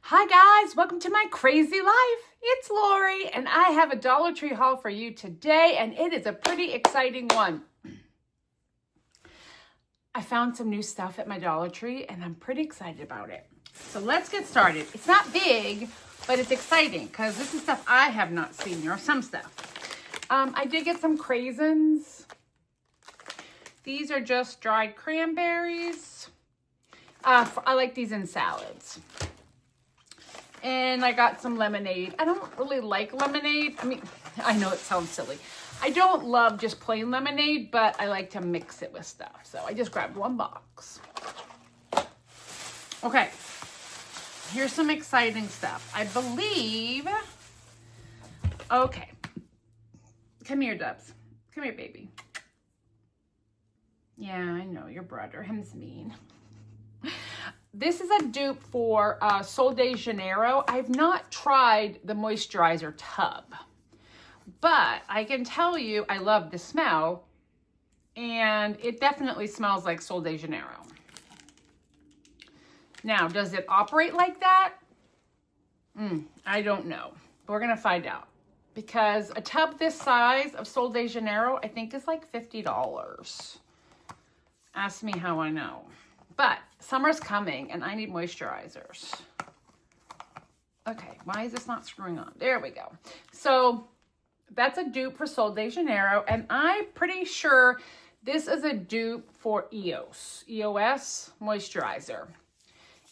Hi guys, welcome to my crazy life. It's Lori and I have a Dollar Tree haul for you today and it is a pretty exciting one. I found some new stuff at my Dollar Tree and I'm pretty excited about it. So let's get started. It's not big, but it's exciting because this is stuff I have not seen, or some stuff. I did get some craisins. These are just dried cranberries. I like these in salads. And I got some lemonade. I don't really like lemonade. I mean, I know it sounds silly. I don't love just plain lemonade, but I like to mix it with stuff. So I just grabbed one box. Okay, here's some exciting stuff. I believe, okay. Come here, Dubs. Come here, baby. Yeah, I know, your brother, him's mean. This is a dupe for Sol de Janeiro. I've not tried the moisturizer tub, but I can tell you I love the smell, and it definitely smells like Sol de Janeiro. Now, does it operate like that? I don't know. We're going to find out, because a tub this size of Sol de Janeiro, I think is like $50. Ask me how I know. But summer's coming and I need moisturizers. Okay, why is this not screwing on? There we go. So that's a dupe for Sol de Janeiro, and I'm pretty sure this is a dupe for EOS moisturizer.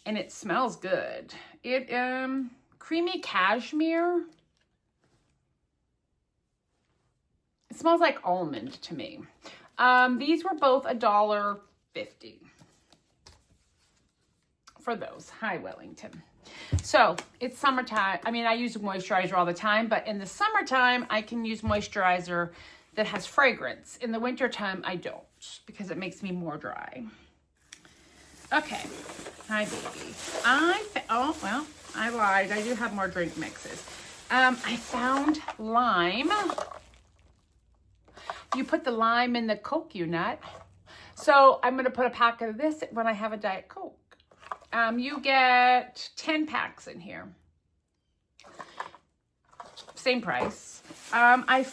And it smells good. It creamy cashmere. It smells like almond to me. These were both $1.50. For those. Hi, Wellington. So it's summertime. I mean, I use moisturizer all the time, but in the summertime, I can use moisturizer that has fragrance. In the wintertime, I don't, because it makes me more dry. Okay. Hi, baby. Oh, well, I lied. I do have more drink mixes. I found lime. You put the lime in the Coke, you nut. So I'm going to put a pack of this when I have a Diet Coke. You get 10 packs in here. Same price. I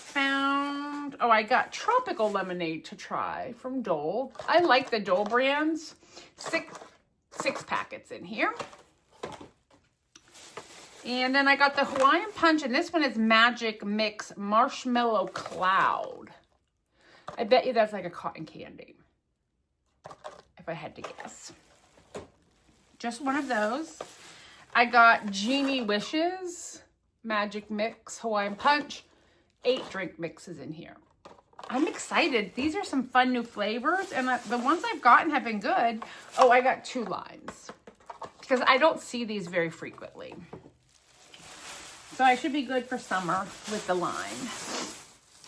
got tropical lemonade to try from Dole. I like the Dole brands. Six packets in here. And then I got the Hawaiian Punch, and this one is Magic Mix Marshmallow Cloud. I bet you that's like a cotton candy, if I had to guess. Just one of those. I got Genie Wishes, Magic Mix, Hawaiian Punch, 8 drink mixes in here. I'm excited. These are some fun new flavors, and the ones I've gotten have been good. Oh, I got 2 limes, because I don't see these very frequently. So I should be good for summer with the lime.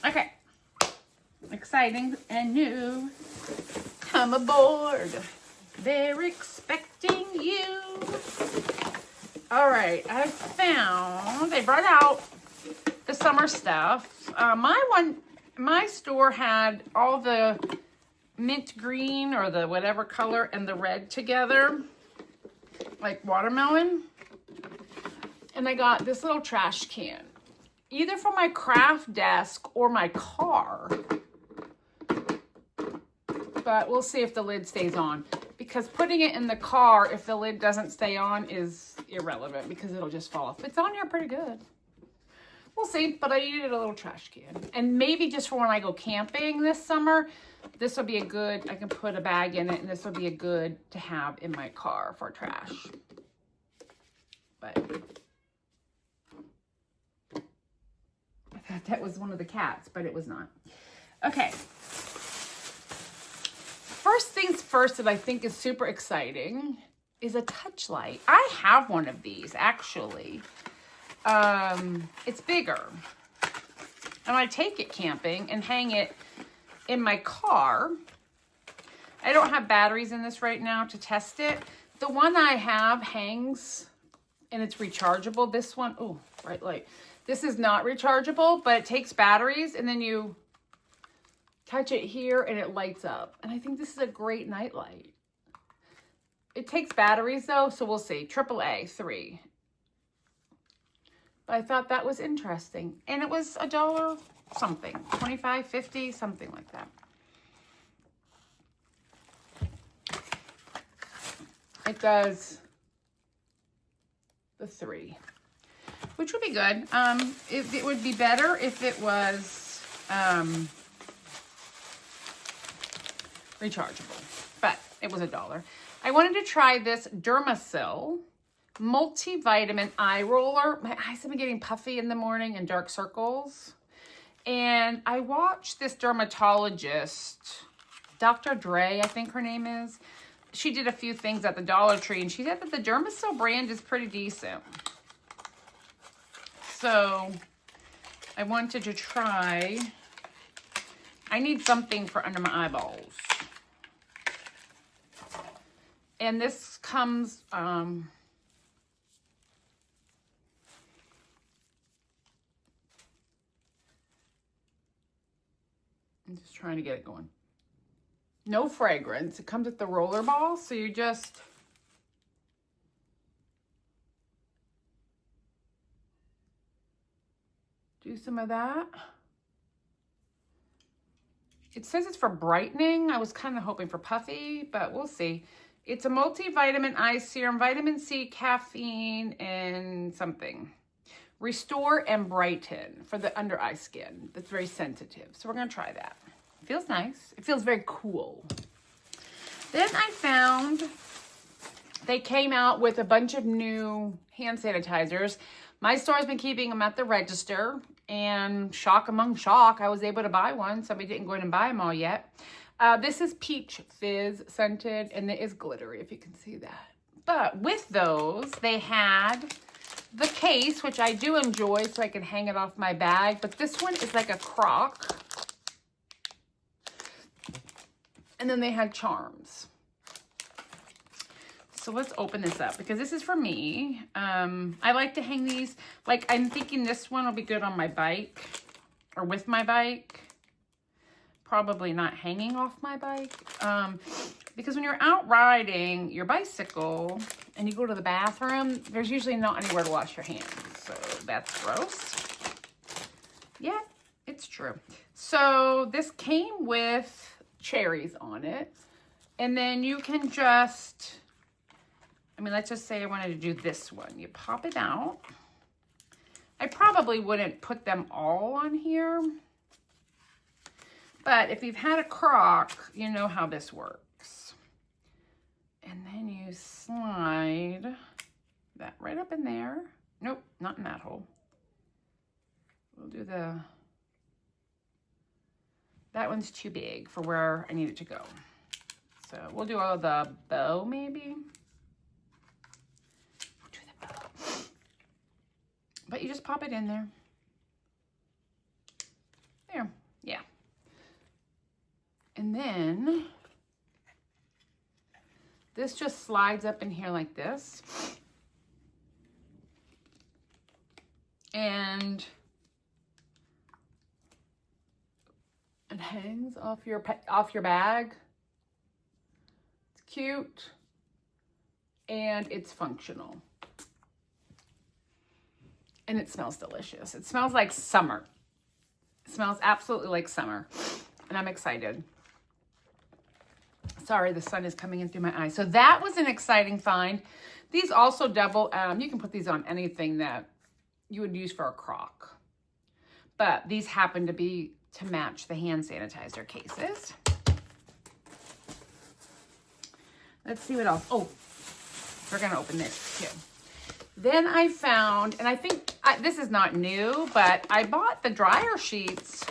Okay. Exciting and new. Come aboard. They're expecting you. All right, they brought out the summer stuff. My store had all the mint green or the whatever color and the red together, like watermelon. And I got this little trash can, either for my craft desk or my car. But we'll see if the lid stays on. Because putting it in the car, if the lid doesn't stay on, is irrelevant because it'll just fall off. It's on here pretty good. We'll see, but I needed a little trash can. And maybe just for when I go camping this summer, this will be a good, I can put a bag in it, and this will be a good to have in my car for trash. But I thought that was one of the cats, but it was not. Okay. First things first that I think is super exciting is a touch light. I have one of these, actually. It's bigger. And I take it camping and hang it in my car. I don't have batteries in this right now to test it. The one I have hangs and it's rechargeable. This one, oh, bright light. This is not rechargeable, but it takes batteries, and then you touch it here and it lights up. And I think this is a great night light. It takes batteries though, so we'll see. AAA 3. But I thought that was interesting. And it was $1 something, 25, 50, something like that. It does the 3, which would be good. It would be better if it was rechargeable, but it was $1. I wanted to try this Dermasil multivitamin eye roller. My eyes have been getting puffy in the morning and dark circles. And I watched this dermatologist, Dr. Dre, I think her name is. She did a few things at the Dollar Tree, and she said that the Dermasil brand is pretty decent. So I wanted to try. I need something for under my eyeballs. And this comes, I'm just trying to get it going. No fragrance. It comes with the roller ball, so you just do some of that. It says it's for brightening. I was kind of hoping for puffy, but we'll see. It's a multivitamin eye serum, vitamin C, caffeine, and something. Restore and brighten for the under eye skin that's very sensitive. So we're going to try that. It feels nice. It feels very cool. Then I found they came out with a bunch of new hand sanitizers. My store has been keeping them at the register, and shock among shock, I was able to buy one. Somebody didn't go in and buy them all yet. This is Peach Fizz scented, and it is glittery, if you can see that. But with those, they had the case, which I do enjoy, so I can hang it off my bag. But this one is like a crock. And then they had charms. So let's open this up, because this is for me. I like to hang these. Like, I'm thinking this one will be good on my bike or with my bike. Probably not hanging off my bike. Because when you're out riding your bicycle and you go to the bathroom, there's usually not anywhere to wash your hands. So that's gross. Yeah, it's true. So this came with cherries on it. And then you can just, I mean, let's just say I wanted to do this one. You pop it out. I probably wouldn't put them all on here. But if you've had a crock, you know how this works. And then you slide that right up in there. Nope, not in that hole. We'll do that one's too big for where I need it to go. So we'll do all the bow maybe. We'll do the bow. But you just pop it in there. There, yeah. And then this just slides up in here like this. And it hangs off your bag. It's cute. And it's functional. And it smells delicious. It smells like summer. It smells absolutely like summer. And I'm excited. Sorry, the sun is coming in through my eyes. So that was an exciting find. These also double, you can put these on anything that you would use for a crock. But these happen to be to match the hand sanitizer cases. Let's see what else. Oh, we're going to open this too. Then I found, and I think this is not new, but I bought the dryer sheets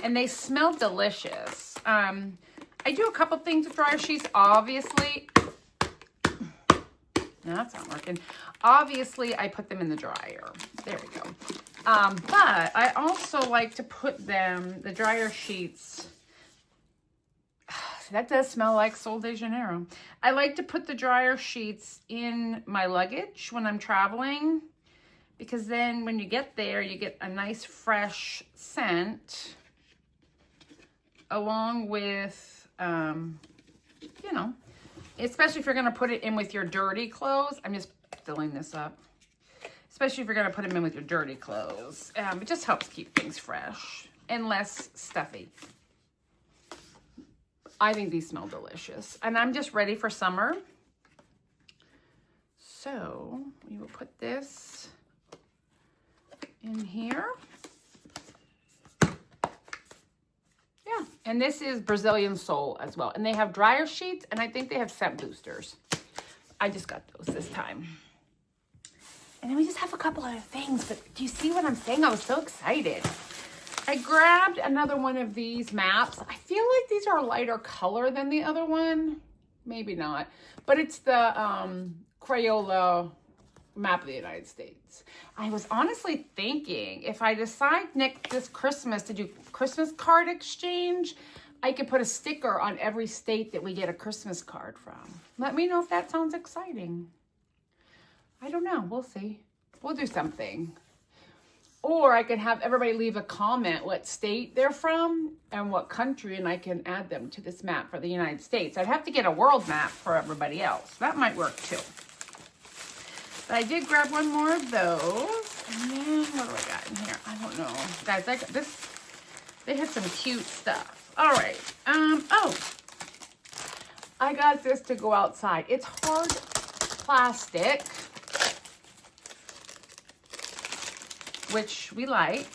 and they smell delicious. I do a couple things with dryer sheets, obviously. No, that's not working. Obviously, I put them in the dryer. There we go. But I also like to put them, the dryer sheets, that does smell like Sol de Janeiro. I like to put the dryer sheets in my luggage when I'm traveling, because then when you get there, you get a nice fresh scent along with, you know, especially if you're going to put it in with your dirty clothes. I'm just filling this up. especially if you're going to put them in with your dirty clothes. It just helps keep things fresh and less stuffy. I think these smell delicious. And I'm just ready for summer. So we will put this in here. Yeah, and this is Brazilian Soul as well. And they have dryer sheets, and I think they have scent boosters. I just got those this time. And then we just have a couple other things, but do you see what I'm saying? I was so excited. I grabbed another one of these maps. I feel like these are a lighter color than the other one. Maybe not, but it's the Crayola map of the United States. I was honestly thinking if I decide this Christmas to do Christmas card exchange, I could put a sticker on every state that we get a Christmas card from. Let me know if that sounds exciting. I don't know. We'll see. We'll do something. Or I could have everybody leave a comment what state they're from and what country, and I can add them to this map for the United States. I'd have to get a world map for everybody else. That might work too. But I did grab one more of those. And then what do I got in here? I don't know. Guys, I got this. They had some cute stuff. All right. Oh. I got this to go outside. It's hard plastic, which we like.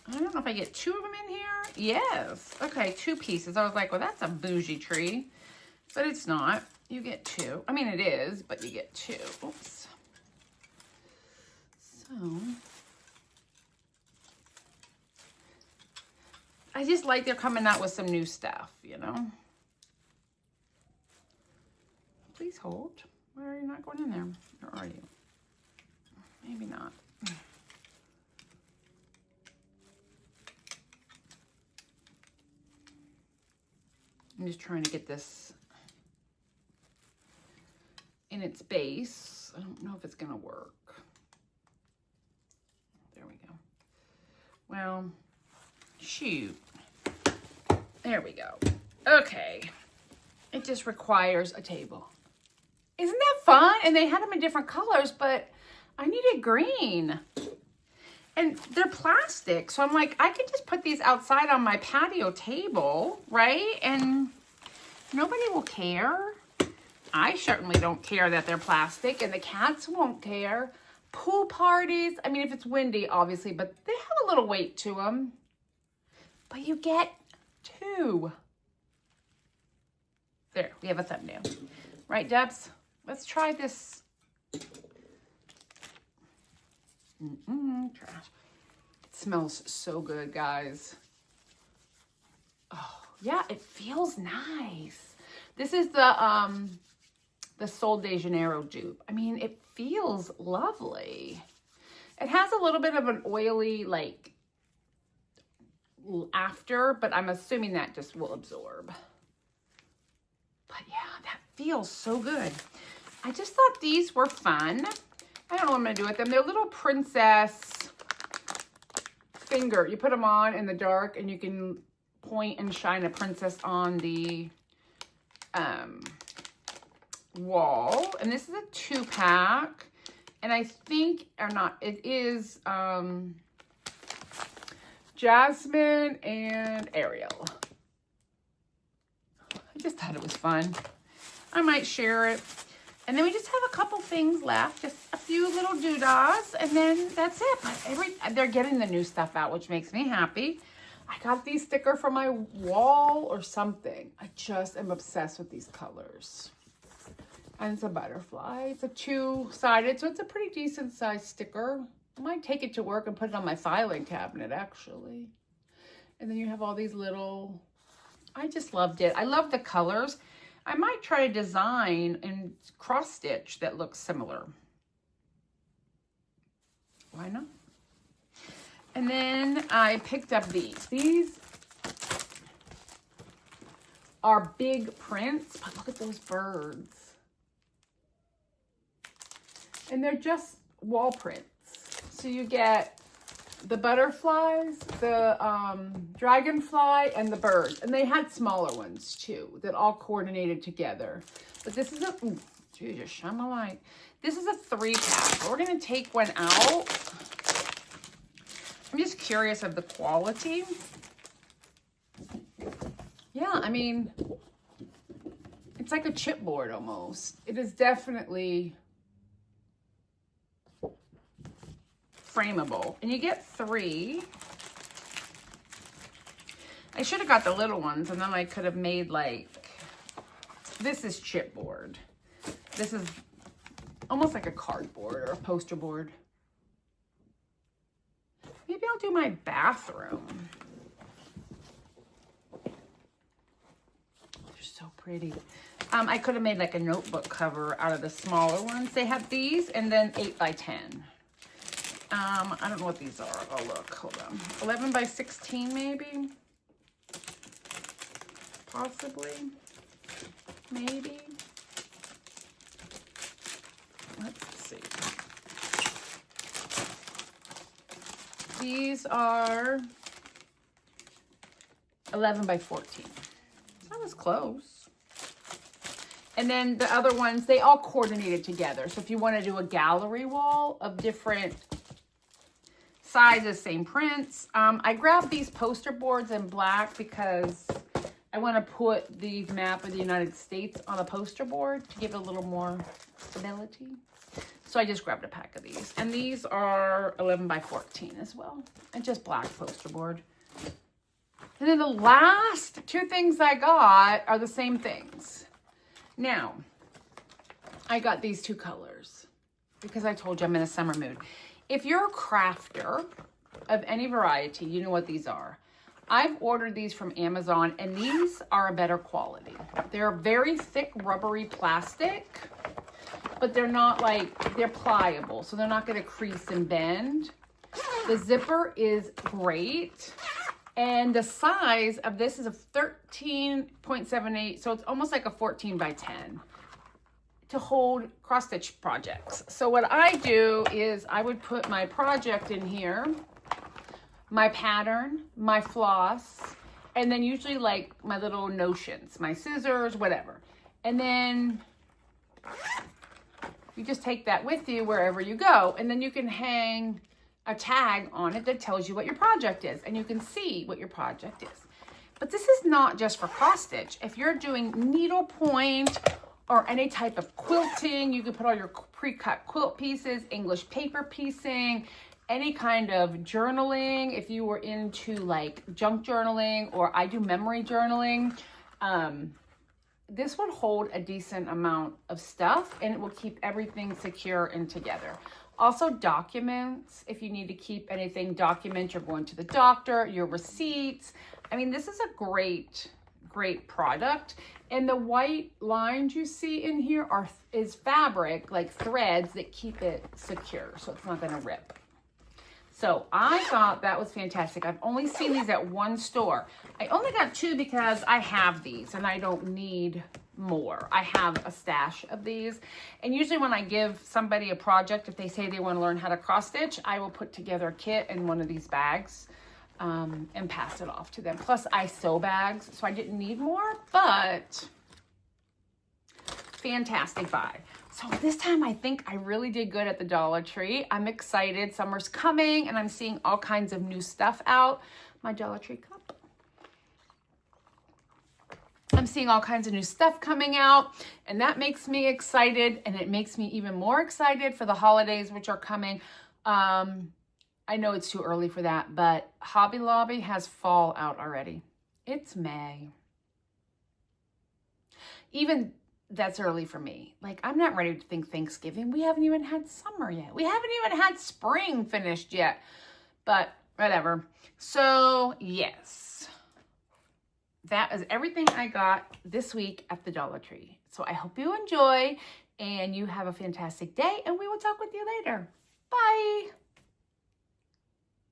I don't know if I get 2 of them in here. Yes. Okay, 2 pieces. I was like, well, that's a bougie tree. But it's not. You get 2. I mean, it is, but you get 2. Oops. So, I just like they're coming out with some new stuff, you know. Please hold. Why are you not going in there? Or are you? Maybe not. I'm just trying to get this in its base. I don't know if it's going to work. There we go. Well, shoot. There we go. Okay. It just requires a table. Isn't that fun? And they had them in different colors, but I needed green. And they're plastic. So I'm like, I could just put these outside on my patio table, right? And nobody will care. I certainly don't care that they're plastic, and the cats won't care. Pool parties, I mean, if it's windy, obviously, but they have a little weight to them. But you get 2. There, we have a thumbnail. Right, Debs? Let's try this. Trash. It smells so good, guys. Oh, yeah, it feels nice. This is the Sol de Janeiro dupe. I mean, it feels lovely. It has a little bit of an oily, like, after, but I'm assuming that just will absorb. But yeah, that feels so good. I just thought these were fun. I don't know what I'm going to do with them. They're little princess finger. You put them on in the dark, and you can point and shine a princess on the wall. And this is a 2-pack. And I think, or not, it is Jasmine and Ariel. I just thought it was fun. I might share it. And then we just have a couple things left, just a few little doodahs, and then that's it. But they're getting the new stuff out, which makes me happy. I got these stickers from my wall or something. I just am obsessed with these colors. And it's a butterfly. It's a 2-sided, so it's a pretty decent sized sticker. I might take it to work and put it on my filing cabinet, actually. And then you have all these little, I just loved it. I love the colors. I might try to design and cross stitch that looks similar. Why not? And then I picked up these. These are big prints, but look at those birds. And they're just wall prints. So you get the butterflies, the dragonfly, and the birds. And they had smaller ones too that all coordinated together. But this is a, Jesus, shine my light. This is a 3-pack. We're going to take one out. I'm just curious of the quality. Yeah, I mean, it's like a chipboard almost. It is definitely frameable. And you get 3. I should have got the little ones, and then I could have made like, this is chipboard. This is almost like a cardboard or a poster board. Maybe I'll do my bathroom. They're so pretty. I could have made like a notebook cover out of the smaller ones. They have these and then 8 by 10. I don't know what these are. Oh, look, hold on. 11 by 16 maybe? Possibly. Maybe. Let's see. These are 11 by 14. That was close. And then the other ones, they all coordinated together. So if you want to do a gallery wall of different sizes, same prints. I grabbed these poster boards in black because I want to put the map of the United States on a poster board to give it a little more stability. So I just grabbed a pack of these. And these are 11 by 14 as well. And just black poster board. And then the last 2 things I got are the same things. Now, I got these 2 colors because I told you I'm in a summer mood. If you're a crafter of any variety, you know what these are. I've ordered these from Amazon, and these are a better quality. They're very thick, rubbery plastic, but they're not like, they're pliable, so they're not going to crease and bend. The zipper is great, and the size of this is a 13.78, so it's almost like a 14 by 10 to hold cross-stitch projects. So what I do is I would put my project in here, my pattern, my floss, and then usually like my little notions, my scissors, whatever. And then you just take that with you wherever you go. And then you can hang a tag on it that tells you what your project is. And you can see what your project is. But this is not just for cross stitch. If you're doing needlepoint or any type of quilting, you can put all your pre-cut quilt pieces, English paper piecing, any kind of journaling, if you were into like junk journaling, or I do memory journaling, this would hold a decent amount of stuff and it will keep everything secure and together. Also documents, if you need to keep anything, document you're going to the doctor, your receipts. I mean, this is a great product. And the white lines you see in here is fabric, like threads that keep it secure so it's not going to rip. So I thought that was fantastic. I've only seen these at one store. I only got 2 because I have these and I don't need more. I have a stash of these. And usually when I give somebody a project, if they say they want to learn how to cross stitch, I will put together a kit in one of these bags and pass it off to them. Plus I sew bags, so I didn't need more, but fantastic buy. So this time I think I really did good at the Dollar Tree. I'm excited. Summer's coming and I'm seeing all kinds of new stuff out. My Dollar Tree cup. I'm seeing all kinds of new stuff coming out and that makes me excited, and it makes me even more excited for the holidays which are coming. I know it's too early for that, but Hobby Lobby has fall out already. It's May. Even that's early for me. Like, I'm not ready to think Thanksgiving. We haven't even had summer yet. We haven't even had spring finished yet. But whatever. So, yes. That is everything I got this week at the Dollar Tree. So, I hope you enjoy and you have a fantastic day, and we will talk with you later. Bye.